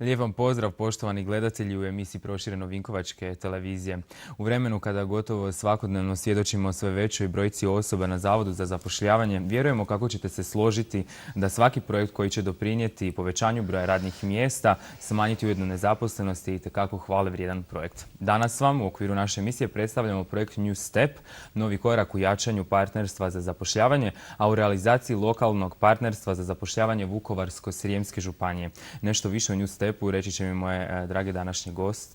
Lijep vam pozdrav, poštovani gledatelji u emisiji Prošireno Vinkovačke televizije. U vremenu kada gotovo svakodnevno svjedočimo sve većoj brojci osoba na Zavodu za zapošljavanje, vjerujemo kako ćete se složiti da svaki projekt koji će doprinijeti povećanju broja radnih mjesta, smanjiti ujedno nezaposlenost je itekako hvale vrijedan projekt. Danas vam u okviru naše emisije predstavljamo projekt New Step, novi korak u jačanju partnerstva za zapošljavanje, a u realizaciji lokalnog partnerstva za zapošljavanje Vukovarsko-srijemske županije. Nešto više o New Stepu reći će mi moje drage današnje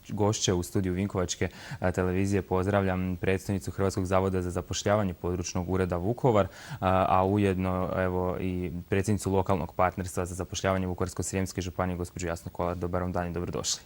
gošće u studiju Vinkovačke televizije. Pozdravljam predstojnicu Hrvatskog zavoda za zapošljavanje područnog ureda Vukovar, a ujedno evo i predsjednicu lokalnog partnerstva za zapošljavanje Vukovarsko-srijemske županije, gospođu Jasnu Kolar. Dobar vam dan i dobrodošli.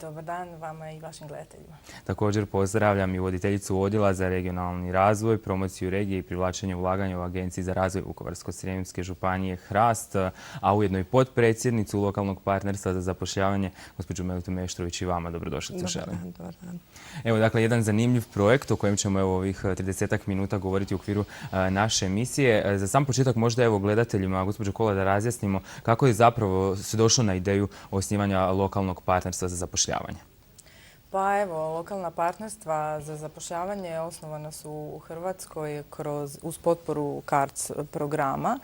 Dobar dan vama i vašim gledateljima. Također pozdravljam i voditeljicu Odjela za regionalni razvoj, promociju regije i privlačenje ulaganja u Agenciji za razvoj Vukovarsko-srijemske županije HRAST, a ujedno i potpredsjednicu lokalnog partnerstva za zapošljavanje, gospođu Melitu Meštrović, i vama dobrodošlicu želim. Dobar dan. Evo, dakle, jedan zanimljiv projekt o kojem ćemo ovih 30 minuta govoriti u okviru naše emisije. Za sam početak možda gledateljima, gospođo Kolar, da razjasnimo kako je zapravo se došlo na ideju osnivanja lokalnog partnerstva za zapošljavanje. Pa evo, lokalna partnerstva za zapošljavanje osnovana su u Hrvatskoj uz potporu CARDS programa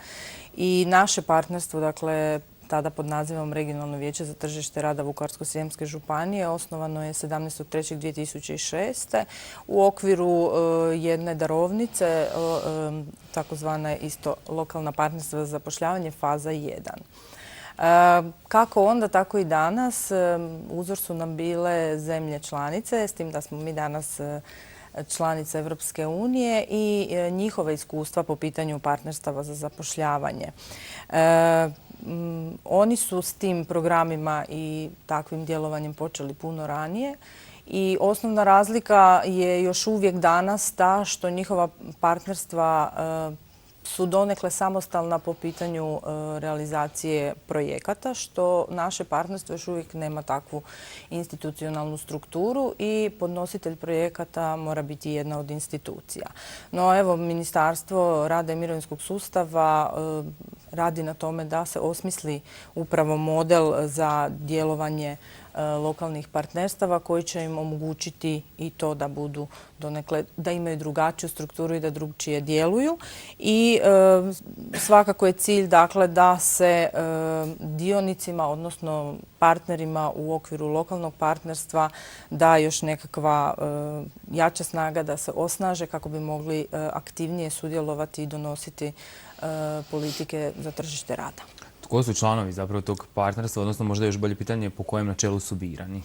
i naše partnerstvo, dakle, tada pod nazivom Regionalno vijeće za tržište rada Vukovarsko-srijemske županije, osnovano je 17.3.2006. u okviru jedne darovnice, takozvana isto lokalna partnerstva za zapošljavanje faza 1. Kako onda, tako i danas. Uzor su nam bile zemlje članice, s tim da smo mi danas članice Europske unije i njihova iskustva po pitanju partnerstava za zapošljavanje. Oni su s tim programima i takvim djelovanjem počeli puno ranije i osnovna razlika je još uvijek danas ta što njihova partnerstva su donekle samostalna po pitanju realizacije projekata, što naše partnerstvo još uvijek nema takvu institucionalnu strukturu i podnositelj projekata mora biti jedna od institucija. No evo, Ministarstvo rada i mirovinskog sustava radi na tome da se osmisli upravo model za djelovanje lokalnih partnerstava koji će im omogućiti i to da budu donekle, da imaju drugačiju strukturu i da drugčije djeluju. I svakako je cilj, dakle, da se dionicima, odnosno partnerima u okviru lokalnog partnerstva da još nekakva jača snaga, da se osnaže kako bi mogli aktivnije sudjelovati i donositi politike za tržište rada. Tko su članovi zapravo tog partnerstva, odnosno možda još bolje pitanje po kojem načelu su birani?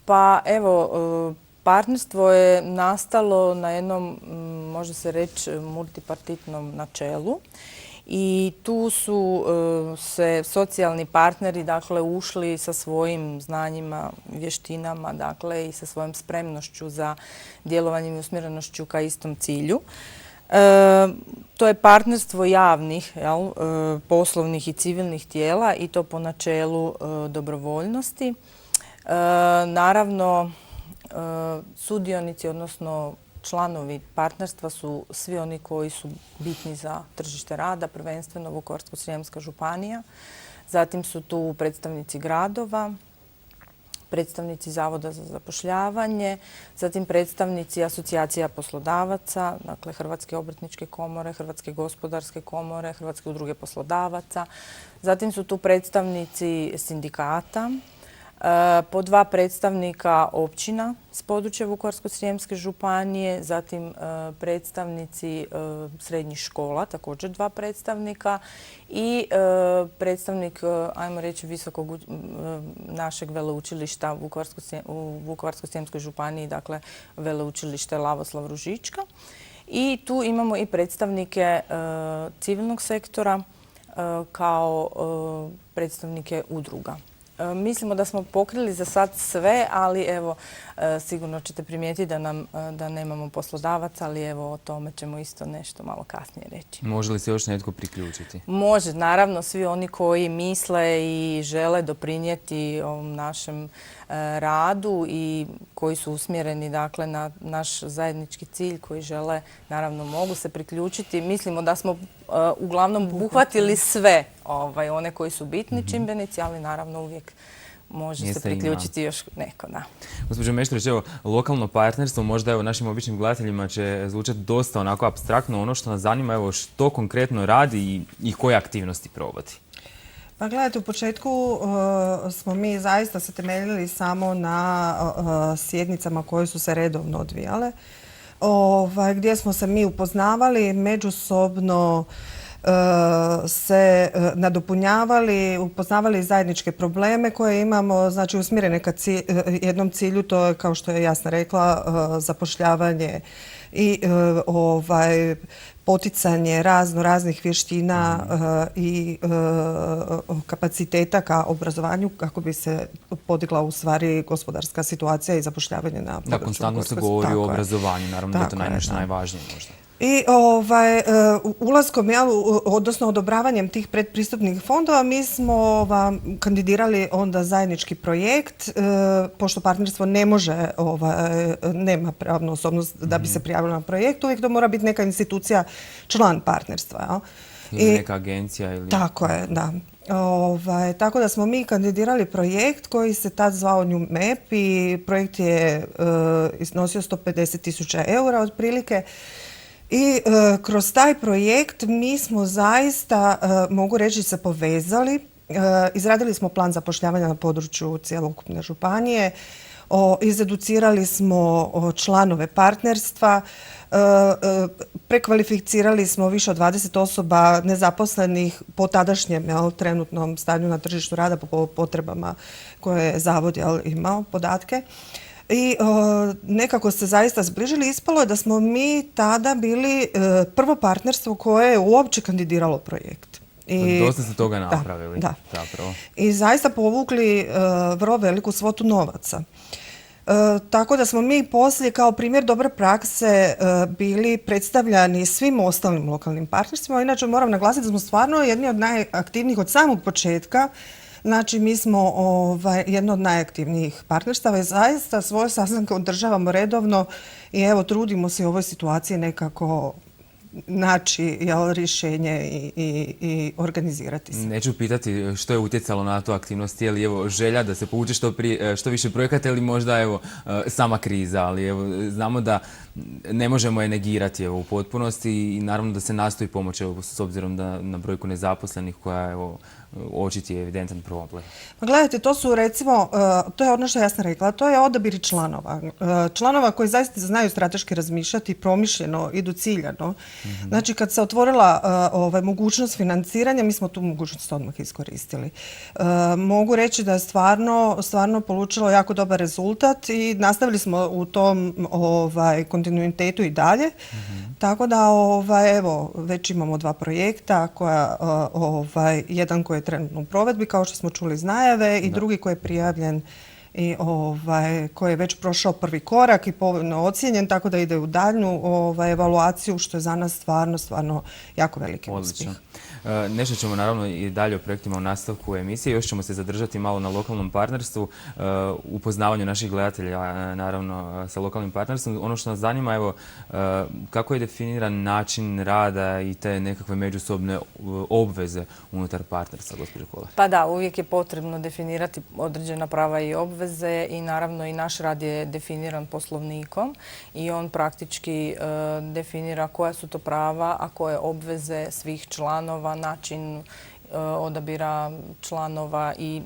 Pa evo, partnerstvo je nastalo na jednom, može se reći, multipartitnom načelu i tu su se socijalni partneri, dakle, ušli sa svojim znanjima, vještinama, dakle, i sa svojom spremnošću za djelovanjem i usmjerenošću ka istom cilju. To je partnerstvo javnih, poslovnih i civilnih tijela i to po načelu dobrovoljnosti. Naravno, sudionici, odnosno članovi partnerstva su svi oni koji su bitni za tržište rada, prvenstveno Vukovarsko-srijemska županija. Zatim su tu predstavnici gradova, predstavnici Zavoda za zapošljavanje, zatim predstavnici asocijacija poslodavaca, dakle Hrvatske obrtničke komore, Hrvatske gospodarske komore, Hrvatske udruge poslodavaca. Zatim su tu predstavnici sindikata, po 2 predstavnika općina s područja Vukovarsko-srijemske županije, zatim predstavnici srednjih škola, također 2 predstavnika i predstavnik, ajmo reći, visokog našeg veleučilišta u Vukovarsko-srijemskoj županiji, dakle veleučilište Lavoslav Ružička. I tu imamo i predstavnike civilnog sektora kao predstavnike udruga. Mislimo da smo pokrili za sad sve, ali evo, sigurno ćete primijetiti da nemamo poslodavaca, ali evo, o tome ćemo isto nešto malo kasnije reći. Može li se još netko priključiti? Može, naravno, svi oni koji misle i žele doprinijeti ovom našem radu i koji su usmjereni, dakle, na naš zajednički cilj, koji žele, naravno, mogu se priključiti. Mislimo da smo uglavnom obuhvatili sve one koji su bitni čimbenici, ali naravno uvijek može se Mjesta ima. priključiti još neko, da. Gospođo Meštrović, evo, lokalno partnerstvo možda evo našim običnim gledateljima će zvučati dosta onako apstraktno. Ono što nas zanima, evo, što konkretno radi i koje aktivnosti provodi? Pa gledajte, u početku smo mi zaista se temeljili samo na sjednicama koje su se redovno odvijale, gdje smo se mi upoznavali, međusobno se nadopunjavali, upoznavali zajedničke probleme koje imamo, znači usmjerene ka jednom cilju, to je, kao što je Jasna rekla, zapošljavanje i poticanje raznih vještina i kapaciteta ka obrazovanju kako bi se podigla u stvari gospodarska situacija i zapošljavanje na području. Da, konstantno se govori o obrazovanju, naravno da je to nešto najvažnije možda. I ulaskom, odnosno odobravanjem tih predpristupnih fondova, mi smo kandidirali onda zajednički projekt, pošto partnerstvo ne može, nema pravnu osobnost da bi se prijavilo na projekt, uvijek to mora biti neka institucija, član partnerstva. Ili neka agencija ili... Tako je, da. Tako da smo mi kandidirali projekt koji se tad zvao New Map i projekt je iznosio 150.000 eura otprilike. I kroz taj projekt mi smo zaista, mogu reći, se povezali. Izradili smo plan zapošljavanja na području cjelokupne županije. Izeducirali smo članove partnerstva. Prekvalificirali smo više od 20 osoba nezaposlenih po tadašnjem trenutnom stanju na tržištu rada, po potrebama koje je Zavod imao podatke. I nekako se zaista zbližili. Ispalo je da smo mi tada bili prvo partnerstvo koje je uopće kandidiralo projekt. Dosta ste toga napravili. Da. Zapravo. I zaista povukli vrlo veliku svotu novaca. Tako da smo mi poslije kao primjer dobre prakse bili predstavljani svim ostalim lokalnim partnerstvima. Inače moram naglasiti da smo stvarno jedni od najaktivnijih od samog početka. Znači, mi smo jedno od najaktivnijih partnerstava i zaista svoje sastanke održavamo redovno i evo, trudimo se u ovoj situaciji nekako naći rješenje i organizirati se. Neću pitati što je utjecalo na tu aktivnost, je li evo želja da se povuče što više projekata ili možda evo sama kriza, ali evo znamo da ne možemo je negirati evo u potpunosti i naravno da se nastoji pomoći evo, s obzirom na brojku nezaposlenih koja evo očiti je evidentan problem. Pa gledajte, to su recimo, to je ono što ja sam rekla, to je odabir članova. Članova koji zaista znaju strateški razmišljati, promišljeno, idu ciljano. Znači, kad se otvorila mogućnost financiranja, mi smo tu mogućnost odmah iskoristili. Mogu reći da je stvarno polučilo jako dobar rezultat i nastavili smo u tom kontinuitetu i dalje. Tako da, evo, već imamo 2 projekta, jedan koji je trenutno u provedbi, kao što smo čuli iz najave, i drugi koji je prijavljen i koji je već prošao prvi korak i povoljno ocijenjen, tako da ide u daljnju evaluaciju, što je za nas stvarno jako veliki uspjeh. Nešto ćemo naravno i dalje o projektima u nastavku emisije. Još ćemo se zadržati malo na lokalnom partnerstvu, upoznavanju naših gledatelja naravno sa lokalnim partnerstvom. Ono što nas zanima, evo, kako je definiran način rada i te nekakve međusobne obveze unutar partnerstva, gospođo Kolar? Pa da, uvijek je potrebno definirati određena prava i obveze i naravno i naš rad je definiran poslovnikom i on praktički definira koja su to prava, a koje obveze svih članova, način odabira članova i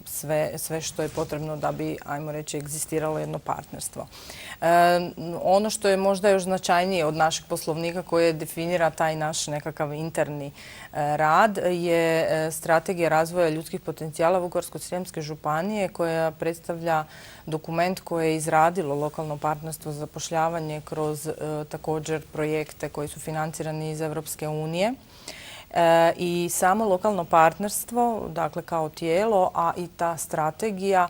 sve što je potrebno da bi, ajmo reći, egzistiralo jedno partnerstvo. Ono što je možda još značajnije od našeg poslovnika koje definira taj naš nekakav interni rad je strategija razvoja ljudskih potencijala Vukovarsko-srijemske županije koja predstavlja dokument koje je izradilo lokalno partnerstvo za zapošljavanje kroz također projekte koji su financirani iz Europske unije. I samo lokalno partnerstvo, dakle kao tijelo, a i ta strategija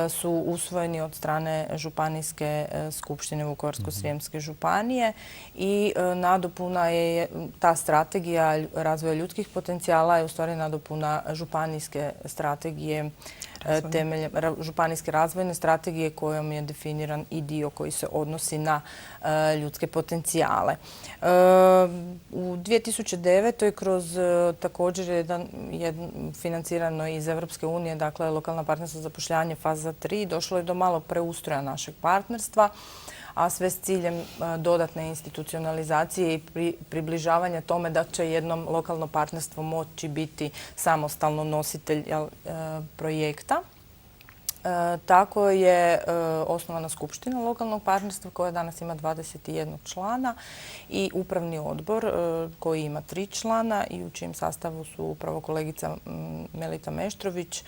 su usvojeni od strane Županijske skupštine Vukovarsko-srijemske županije i nadopuna je ta strategija razvoja ljudskih potencijala je u stvari nadopuna županijske strategije županijske razvojne strategije kojom je definiran i dio koji se odnosi na ljudske potencijale. U 2009. kroz kroz također financirano iz Europske unije, dakle lokalna partnerstva za zapošljavanje faza 3, došlo je do malog preustroja našeg partnerstva, a sve s ciljem dodatne institucionalizacije i približavanja tome da će jednom lokalno partnerstvo moći biti samostalno nositelj projekta. Tako je osnovana skupština lokalnog partnerstva koja danas ima 21 člana i upravni odbor koji ima 3 člana i u čijem sastavu su upravo kolegica Melita Meštrović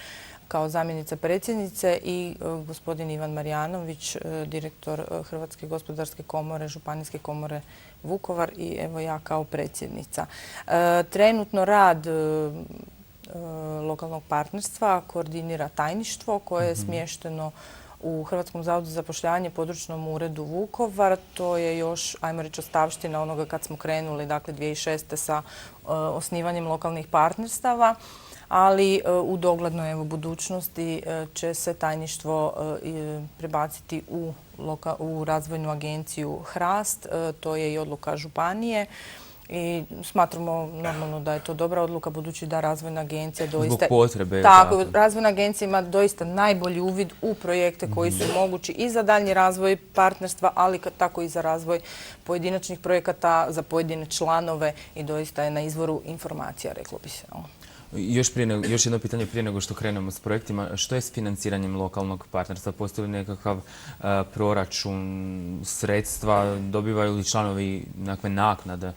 kao zamjenica predsjednice i gospodin Ivan Marjanović, direktor Hrvatske gospodarske komore, Županijske komore Vukovar i evo ja kao predsjednica. Trenutno rad lokalnog partnerstva koordinira tajništvo koje je smješteno u Hrvatskom zavodu za zapošljavanje područnom uredu Vukovar. To je još, ajmo reći, ostavština onoga kad smo krenuli, dakle 2006. sa osnivanjem lokalnih partnerstava, ali u doglednoj budućnosti će se tajništvo prebaciti u razvojnu agenciju HRAST. To je i odluka županije. I smatramo normalno da je to dobra odluka budući da razvojna agencija doista... Zbog potrebe. Tako, razvojna agencija ima doista najbolji uvid u projekte koji su mogući i za daljnji razvoj partnerstva, ali tako i za razvoj pojedinačnih projekata za pojedine članove i doista je na izvoru informacija, reklo bi se. Još jedno pitanje prije nego što krenemo s projektima. Što je s financiranjem lokalnog partnerstva? Postoji li nekakav proračun, sredstva, dobivaju li članovi nekakve naknade?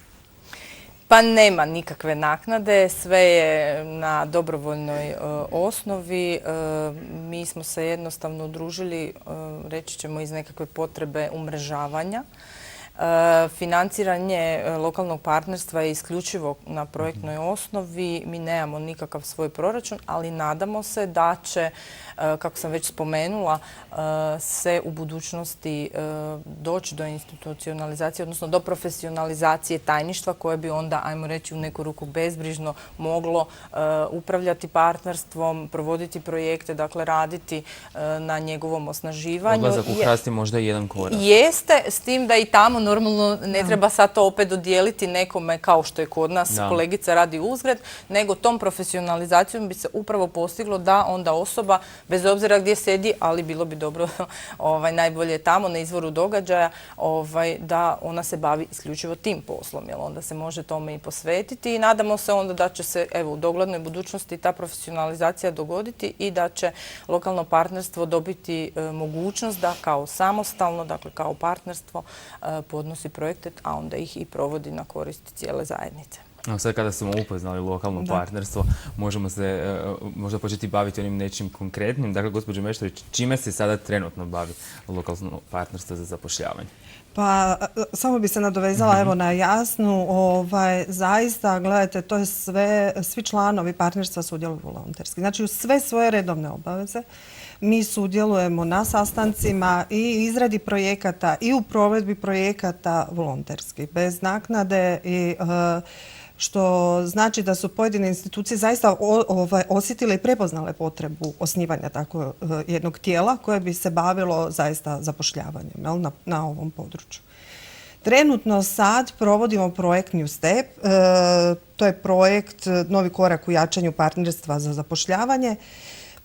Pa nema nikakve naknade, sve je na dobrovoljnoj osnovi. Mi smo se jednostavno udružili, reći ćemo, iz nekakve potrebe umrežavanja. Financiranje lokalnog partnerstva je isključivo na projektnoj osnovi. Mi nemamo nikakav svoj proračun, ali nadamo se da će, kako sam već spomenula, se u budućnosti doći do institucionalizacije, odnosno do profesionalizacije tajništva koje bi onda, ajmo reći, u neku ruku bezbrižno moglo upravljati partnerstvom, provoditi projekte, dakle raditi na njegovom osnaživanju. Odlazak u HRAST je možda jedan korak. Jeste, s tim da i tamo normalno ne treba sad to opet dodijeliti nekome kao što je kod nas kolegica radi uzgred, nego tom profesionalizacijom bi se upravo postiglo da onda osoba, bez obzira gdje sedi, ali bilo bi dobro najbolje tamo na izvoru događaja, da ona se bavi isključivo tim poslom, jer onda se može tome i posvetiti i nadamo se onda da će se u doglednoj budućnosti ta profesionalizacija dogoditi i da će lokalno partnerstvo dobiti mogućnost da kao samostalno, dakle kao partnerstvo, podnosi projekte, a onda ih i provodi na korist cijele zajednice. Sad kada smo upoznali lokalno partnerstvo, možemo se možda početi baviti onim nečim konkretnim. Dakle, gospođo Meštrović, čime se sada trenutno bavi lokalno partnerstvo za zapošljavanje? Pa, samo bi se nadovezala evo na Jasnu. Zaista, gledajte, to je svi članovi partnerstva sudjeluju volonterski. Znači, u sve svoje redovne obaveze mi sudjelujemo na sastancima i izradi projekata i u provedbi projekata volonterski, bez naknade i što znači da su pojedine institucije zaista osjetile i prepoznale potrebu osnivanja tako jednog tijela koje bi se bavilo zaista zapošljavanjem na ovom području. Trenutno sad provodimo projekt New Step. To je projekt Novi korak u jačanju partnerstva za zapošljavanje.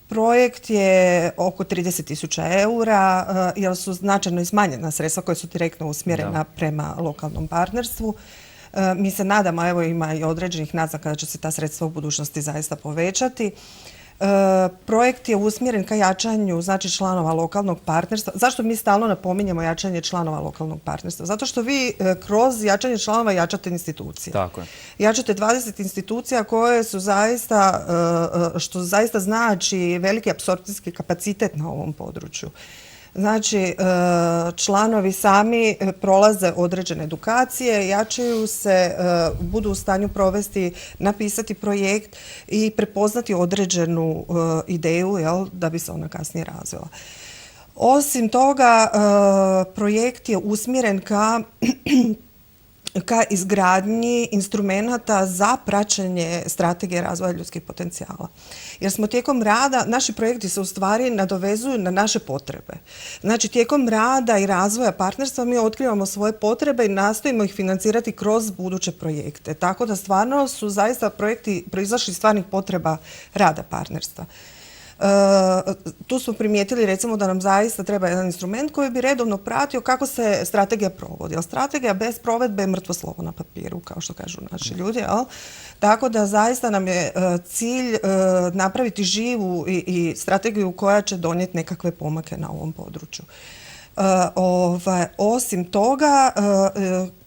Projekt je oko 30.000 eura, jer su značajno i smanjena sredstva koja su direktno usmjerena prema lokalnom partnerstvu. Mi se nadamo, evo ima i određenih naznaka da će se ta sredstva u budućnosti zaista povećati. Projekt je usmjeren ka jačanju članova lokalnog partnerstva. Zašto mi stalno napominjemo jačanje članova lokalnog partnerstva? Zato što vi kroz jačanje članova jačate institucije. Tako je. Jačate 20 institucija koje su zaista, što zaista znači veliki apsorpcijski kapacitet na ovom području. Znači, članovi sami prolaze određene edukacije, jačaju se, budu u stanju provesti, napisati projekt i prepoznati određenu ideju da bi se ona kasnije razvila. Osim toga, projekt je usmjeren ka ka izgradnji instrumenata za praćenje strategije razvoja ljudskih potencijala. Jer smo tijekom rada, naši projekti se u stvari nadovezuju na naše potrebe. Znači, tijekom rada i razvoja partnerstva mi otkrivamo svoje potrebe i nastojimo ih financirati kroz buduće projekte. Tako da stvarno su zaista projekti proizašli iz stvarnih potreba rada partnerstva. Tu smo primijetili recimo da nam zaista treba jedan instrument koji bi redovno pratio kako se strategija provodi. Jer strategija bez provedbe je mrtvo slovo na papiru, kao što kažu naši ljudi. Jel? Tako da zaista nam je cilj napraviti živu i strategiju koja će donijeti nekakve pomake na ovom području. Osim toga,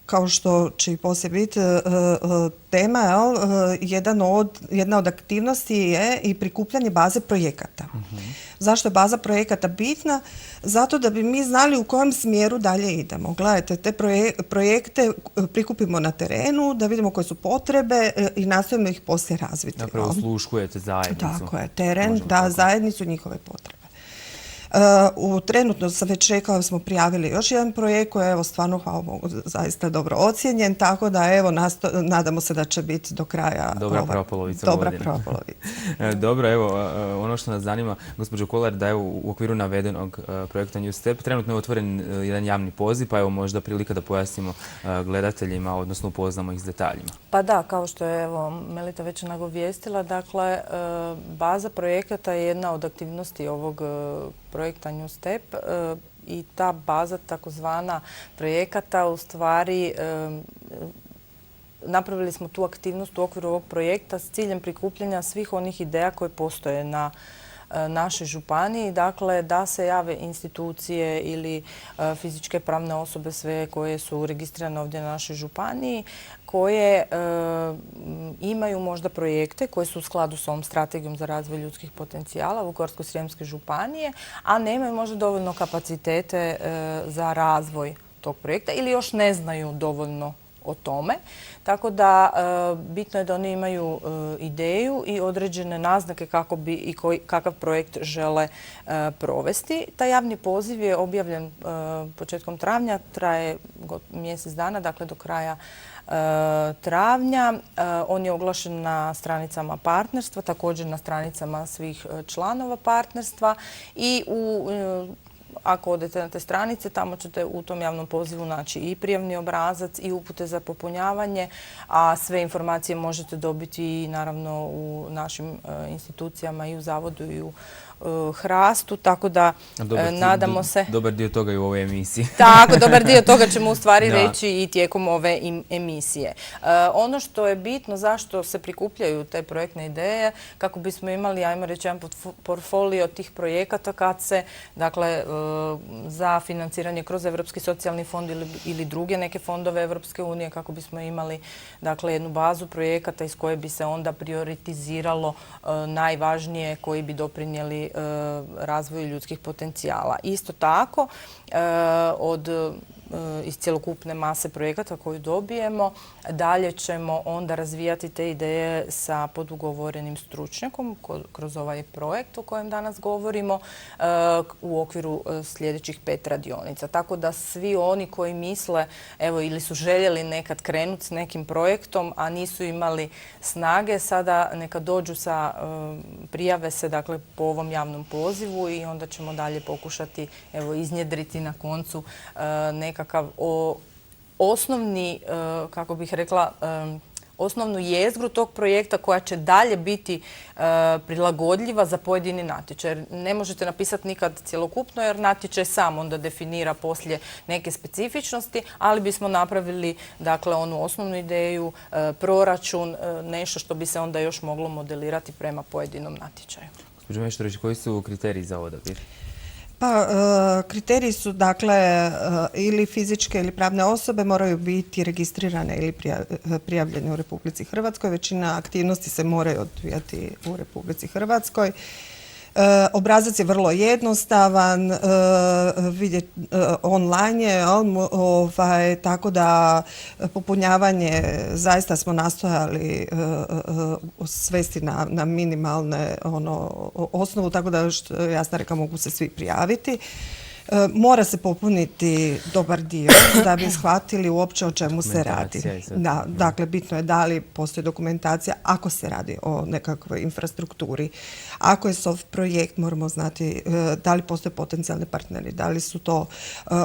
kao što će i poslije biti tema, jedna od aktivnosti je i prikupljanje baze projekata. Zašto je baza projekata bitna? Zato da bi mi znali u kojem smjeru dalje idemo. Gledajte, te projekte prikupimo na terenu, da vidimo koje su potrebe i nastojimo ih poslije razviti. Dakle, osluškujete zajednicu. Tako je, teren, da, zajednicu, njihove potrebe. Trenutno sam već rekla da smo prijavili još jedan projekt koji je, evo, stvarno, hvala Bogu, zaista dobro ocijenjen, tako da, evo, nadamo se da će biti do kraja dobra prva polovica godine. Dobro, evo, ono što nas zanima, gospođo Kolar, da je u okviru navedenog projekta New Step trenutno je otvoren jedan javni poziv, pa evo možda prilika da pojasnimo gledateljima, odnosno upoznamo ih s detaljima. Pa da, kao što je, evo, Melita već nagovijestila, dakle, baza projekata je jedna od aktivnosti ovog projekta New Step i ta baza takozvana projekata u stvari napravili smo tu aktivnost u okviru ovog projekta s ciljem prikupljanja svih onih ideja koje postoje na našoj županiji, dakle da se jave institucije ili fizičke pravne osobe sve koje su registrirane ovdje na našoj županiji, koje imaju možda projekte koji su u skladu s ovom strategijom za razvoj ljudskih potencijala Vukovarsko-srijemske županije, a nemaju možda dovoljno kapacitete za razvoj tog projekta ili još ne znaju dovoljno o tome. Tako da bitno je da oni imaju ideju i određene naznake kako bi i kakav projekt žele provesti. Taj javni poziv je objavljen početkom travnja, traje mjesec dana, dakle do kraja travnja. On je oglašen na stranicama partnerstva, također na stranicama svih članova partnerstva i ako odete na te stranice, tamo ćete u tom javnom pozivu naći i prijavni obrazac i upute za popunjavanje, a sve informacije možete dobiti i naravno u našim institucijama i u Zavodu i u Hrastu, tako da nadamo se... Dobar dio toga i u ovoj emisiji. Tako, dobar dio toga ćemo u stvari reći i tijekom ove emisije. Ono što je bitno, zašto se prikupljaju te projektne ideje, kako bismo imali, ajmo reći, jedan portfolio tih projekata kad se, dakle, za financiranje kroz Europski socijalni fond ili druge neke fondove Europske unije, kako bismo imali, dakle, jednu bazu projekata iz koje bi se onda prioritiziralo najvažnije koji bi doprinijeli razvoju ljudskih potencijala. Isto tako, iz cjelokupne mase projekata koju dobijemo, dalje ćemo onda razvijati te ideje sa podugovorenim stručnjakom kroz ovaj projekt o kojem danas govorimo u okviru sljedećih 5 radionica. Tako da svi oni koji misle, evo, ili su željeli nekad krenuti s nekim projektom, a nisu imali snage, sada neka dođu prijave se, dakle, po ovom javnom pozivu i onda ćemo dalje pokušati, evo, iznjedriti na koncu nekakav osnovni, kako bih rekla, osnovnu jezgru tog projekta koja će dalje biti prilagodljiva za pojedini natječaj. Ne možete napisati nikad cjelokupno jer natječaj sam onda definira poslije neke specifičnosti, ali bismo napravili, dakle, onu osnovnu ideju, proračun, nešto što bi se onda još moglo modelirati prema pojedinom natječaju. Gospođo Meštrović, koji su kriteriji za odabir? Pa, kriteriji su, dakle, ili fizičke ili pravne osobe moraju biti registrirane ili prijavljene u Republici Hrvatskoj. Većina aktivnosti se moraju odvijati u Republici Hrvatskoj. Obrazac je vrlo jednostavan, online je, tako da popunjavanje zaista smo nastojali svesti na minimalne osnovu, tako da, što jasno rekla, mogu se svi prijaviti. Mora se popuniti dobar dio da bi shvatili uopće o čemu se radi. Dokumentacija i sve Da, to. dakle, bitno je da li postoji dokumentacija ako se radi o nekakvoj infrastrukturi. Ako je soft projekt, moramo znati da li postoje potencijalni partneri, da li su to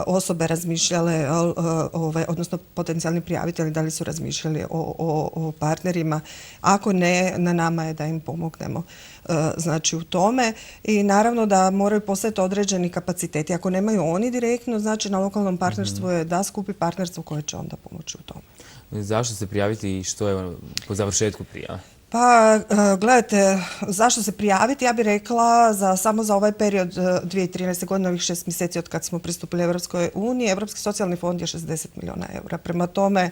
osobe razmišljale, odnosno potencijalni prijavitelji, da li su razmišljali o partnerima. Ako ne, na nama je da im pomognemo znači u tome i naravno da moraju postojati određeni kapaciteti. Ako nemaju oni direktno, znači na lokalnom partnerstvu je da skupi partnerstvo koje će onda pomoći u tome. Zašto se prijaviti i što je po završetku prijava? Pa, gledajte, zašto se prijaviti? Ja bih rekla samo za ovaj period 2013. godine, ovih 6 mjeseci od kad smo pristupili Europskoj uniji, Europski socijalni fond je 60 milijuna eura. Prema tome,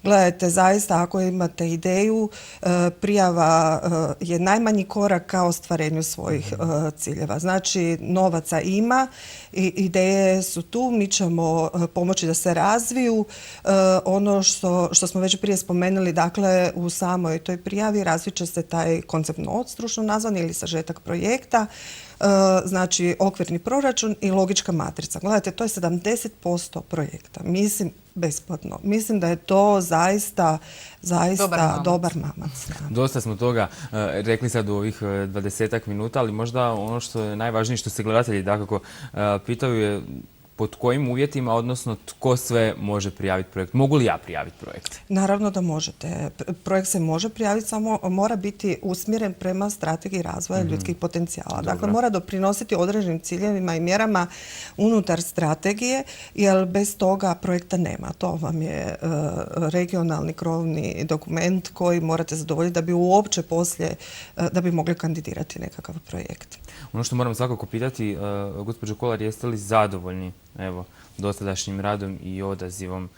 gledajte, zaista ako imate ideju, prijava je najmanji korak ka ostvarenju svojih ciljeva. Znači, novaca ima, ideje su tu, mi ćemo pomoći da se razviju. Ono što smo već prije spomenuli, dakle, u samoj toj prijavi razvit će se taj koncept nod, stručno nazvan, ili sažetak projekta, znači okvirni proračun i logička matrica. Gledajte, to je 70% projekta. Mislim, besplatno. Mislim da je to zaista dobar mamac. Da. Dosta smo toga rekli sad u ovih 20 minuta, ali možda ono što je najvažnije što se gledatelji dakako pitaju je pod kojim uvjetima, odnosno tko sve može prijaviti projekt. Mogu li ja prijaviti projekt? Naravno da možete. Projekt se može prijaviti, samo mora biti usmjeren prema strategiji razvoja ljudskih potencijala. Dakle, mora doprinositi određenim ciljevima i mjerama unutar strategije, jer bez toga projekta nema. To vam je regionalni krovni dokument koji morate zadovoljiti da bi uopće poslije, da bi mogli kandidirati nekakav projekt. Ono što moram svakako pitati, gospođo Kolar, jeste li zadovoljni dosadašnjim radom i odazivom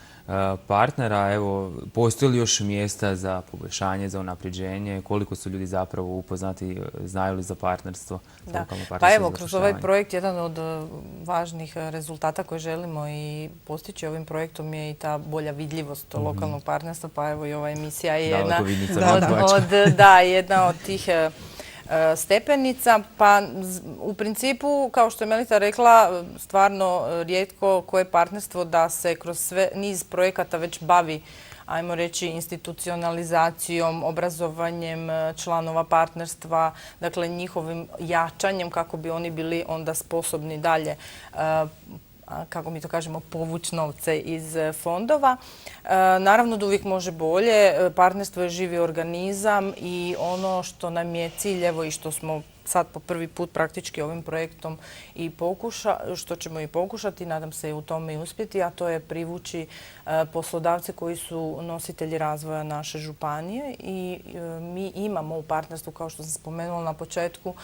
partnera? Postoji li još mjesta za poboljšanje, za unapređenje? Koliko su ljudi zapravo upoznati, znaju li za partnerstvo? Da. Pa evo, kroz ovaj projekt jedan od važnih rezultata koje želimo i postići ovim projektom je i ta bolja vidljivost lokalnog partnerstva. Pa evo i ova emisija je jedna od tih stepenica, pa u principu, kao što je Melita rekla, stvarno rijetko koje partnerstvo da se kroz niz projekata već bavi, ajmo reći, institucionalizacijom, obrazovanjem članova partnerstva, dakle njihovim jačanjem kako bi oni bili onda sposobni dalje, kako mi to kažemo, povući novce iz fondova. Naravno da uvijek može bolje. Partnerstvo je živi organizam i ono što nam je cilj, evo i što smo sad po prvi put praktički ovim projektom i što ćemo i pokušati, nadam se i u tome i uspjeti, a to je privući poslodavce koji su nositelji razvoja naše županije i mi imamo u partnerstvu, kao što sam spomenula na početku,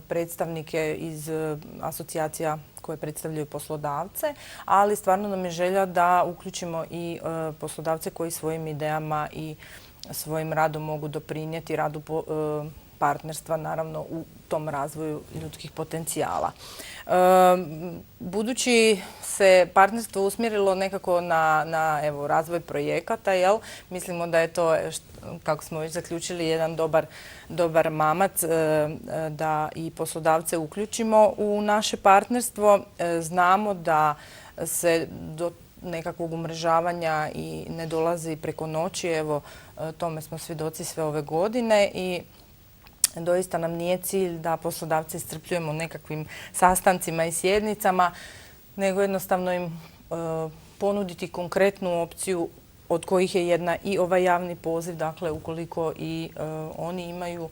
predstavnike iz asocijacija koje predstavljaju poslodavce, ali stvarno nam je želja da uključimo i poslodavce koji svojim idejama i svojim radom mogu doprinijeti radu partnerstva, naravno u tom razvoju ljudskih potencijala. Budući se partnerstvo usmjerilo nekako na razvoj projekata, mislimo da je to, kako smo već zaključili, jedan dobar mamac da i poslodavce uključimo u naše partnerstvo. Znamo da se do nekakvog umrežavanja i ne dolazi preko noći. Evo, tome smo svjedoci sve ove godine i doista nam nije cilj da poslodavce iscrpljujemo nekakvim sastancima i sjednicama, nego jednostavno im ponuditi konkretnu opciju od kojih je jedna i ovaj javni poziv. Dakle, ukoliko i oni imaju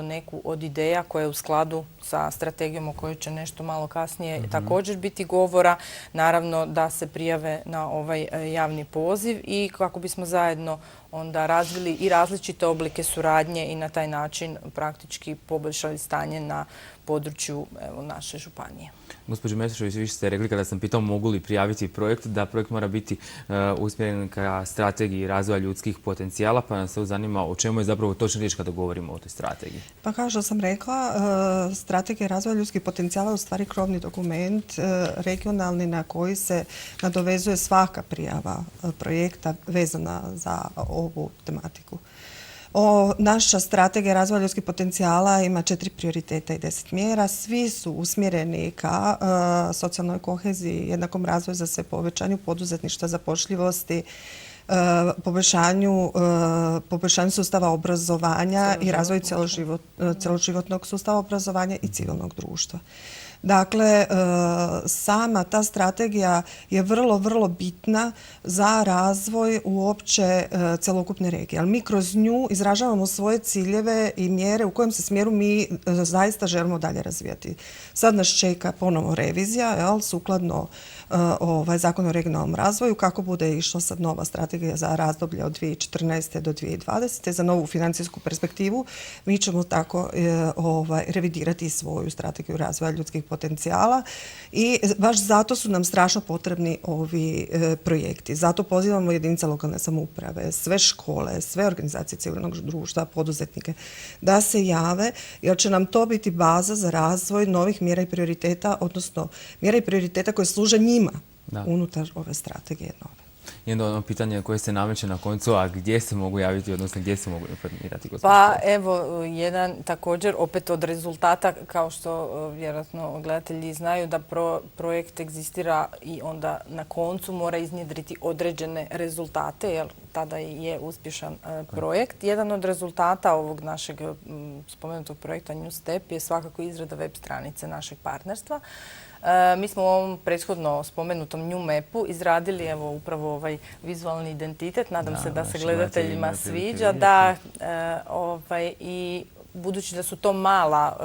neku od ideja koja je u skladu sa strategijom o kojoj će nešto malo kasnije također biti govora, naravno da se prijave na ovaj javni poziv i kako bismo zajedno onda razvili i različite oblike suradnje i na taj način praktički poboljšali stanje na području naše županije. Gospođo Meštrović, vi ste rekli kada sam pitao mogu li prijaviti projekt, da projekt mora biti usmjeren ka strategiji razvoja ljudskih potencijala, pa nas se zanima o čemu je zapravo točno riječ kada govorimo o toj strategiji. Pa kao što sam rekla, strategija razvoja ljudskih potencijala je u stvari krovni dokument regionalni na koji se nadovezuje svaka prijava projekta vezana za ovu tematiku. Naša strategija razvoja ljudskih potencijala ima 4 prioriteta i 10 mjera. Svi su usmjereni ka socijalnoj koheziji, jednakom razvoju za sve, povećanju poduzetništva, zapošljivosti, poboljšanju sustava obrazovanja i razvoju cjeloživotnog sustava obrazovanja i civilnog društva. Dakle, sama ta strategija je vrlo, vrlo bitna za razvoj uopće cjelokupne regije. Ali mi kroz nju izražavamo svoje ciljeve i mjere u kojem se smjeru mi zaista želimo dalje razvijati. Sad nas čeka ponovo revizija, sukladno Zakon o regionalnom razvoju, kako bude išla sad nova strategija za razdoblje od 2014. do 2020. za novu financijsku perspektivu. Mi ćemo tako revidirati svoju strategiju razvoja ljudskih potencijala i baš zato su nam strašno potrebni ovi projekti. Zato pozivamo jedinice lokalne samouprave, sve škole, sve organizacije civilnog društva, poduzetnike da se jave, jer će nam to biti baza za razvoj novih mjera i prioriteta, odnosno mjera i prioriteta koje služe njima unutar ove strategije nove. I onda ono pitanje koje se nameće na koncu, a gdje se mogu javiti, odnosno gdje se mogu informirati? Pa evo, jedan također opet od rezultata, kao što vjerojatno gledatelji znaju, da projekt egzistira i onda na koncu mora iznjedriti određene rezultate, jer tada je uspješan projekt. Jedan od rezultata ovog našeg spomenutog projekta New Step je svakako izrada web stranice našeg partnerstva. Mi smo u ovom prethodno spomenutom New Mapu izradili upravo ovaj vizualni identitet. Nadam se da se gledateljima sviđa. Da, i budući da su to mala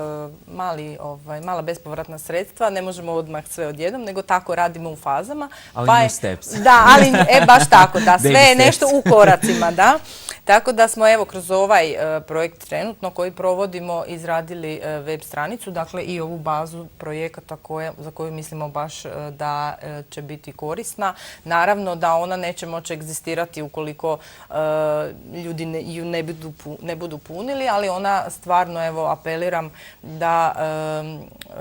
bespovratna sredstva, ne možemo odmah sve odjednom, nego tako radimo u fazama. Ali new steps. Da, ali baš tako, da, sve je nešto u koracima, da. Tako da smo kroz ovaj projekt trenutno koji provodimo izradili web stranicu, dakle i ovu bazu projekata za koju mislimo baš da će biti korisna. Naravno da ona neće moći egzistirati ukoliko ljudi ju ne budu punili, ali ona stvarno, apeliram da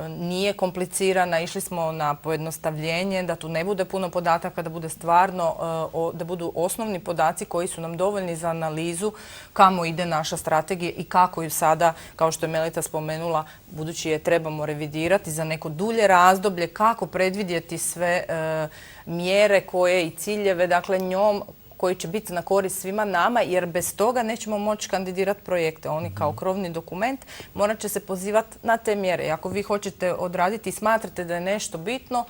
nije komplicirana, išli smo na pojednostavljenje, da tu ne bude puno podataka, da bude stvarno, da budu osnovni podaci koji su nam dovoljni za analizu kamo ide naša strategija i kako ju sada, kao što je Melita spomenula, budući je trebamo revidirati za neko dulje razdoblje, kako predvidjeti sve mjere koje i ciljeve, dakle njom koji će biti na korist svima nama, jer bez toga nećemo moći kandidirati projekte. Oni kao krovni dokument morat će se pozivati na te mjere. I ako vi hoćete odraditi i smatrate da je nešto bitno,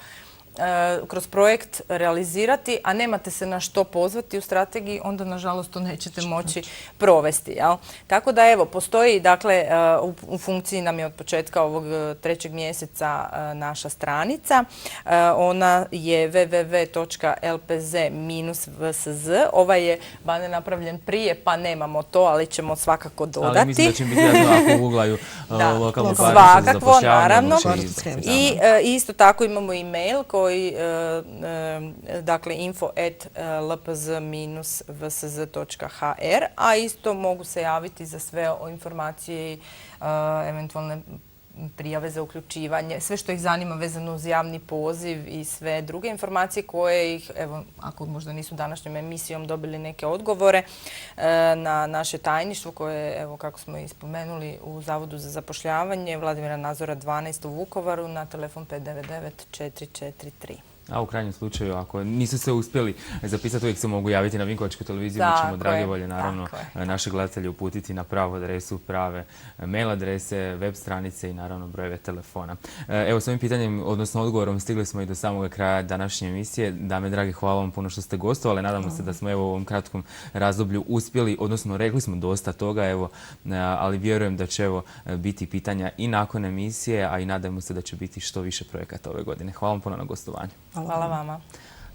kroz projekt realizirati, a nemate se na što pozvati u strategiji, onda nažalost to nećete moći provesti. Tako da postoji, dakle, u funkciji nam je od početka ovog 3. mjeseca naša stranica. Ona je www.lpz-vsz. Ovaj je baner napravljen prije, pa nemamo to, ali ćemo svakako dodati. Ali mislim da će biti jasno ako uglaju lokalnu partiju za zapošljavanje. I isto tako imamo e-mail koji dakle info@lpz-vsz.hr, a isto mogu se javiti za sve informacije i eventualne prijave za uključivanje, sve što ih zanima vezano uz javni poziv i sve druge informacije koje ih, ako možda nisu današnjom emisijom dobili neke odgovore na naše tajništvo koje je, kako smo i spomenuli, u Zavodu za zapošljavanje Vladimira Nazora 12 u Vukovaru na telefon 599 443. A u krajnjem slučaju, ako nisu se uspjeli zapisati, uvijek se mogu javiti na Vinkovačku televiziju. Mi ćemo, drage volje, naravno, naše gledatelje uputiti na pravu adresu, prave mail adrese, web stranice i naravno brojeve telefona. Evo, s ovim pitanjem, odnosno odgovorom, stigli smo i do samog kraja današnje emisije. Dame, dragi, hvala vam puno što ste gostovali. Nadamo se da smo u ovom kratkom razdoblju uspjeli, odnosno rekli smo dosta toga, ali vjerujem da će biti pitanja i nakon emisije, a i nadamo se da će biti što više projekata ove godine. Hvala vam puno na gostovanju. Hvala vama.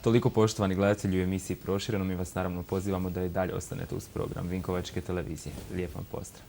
Toliko, poštovani gledatelji, u emisiji Prošireno. Mi vas naravno pozivamo da i dalje ostanete uz program Vinkovačke televizije. Lijep vam pozdrav.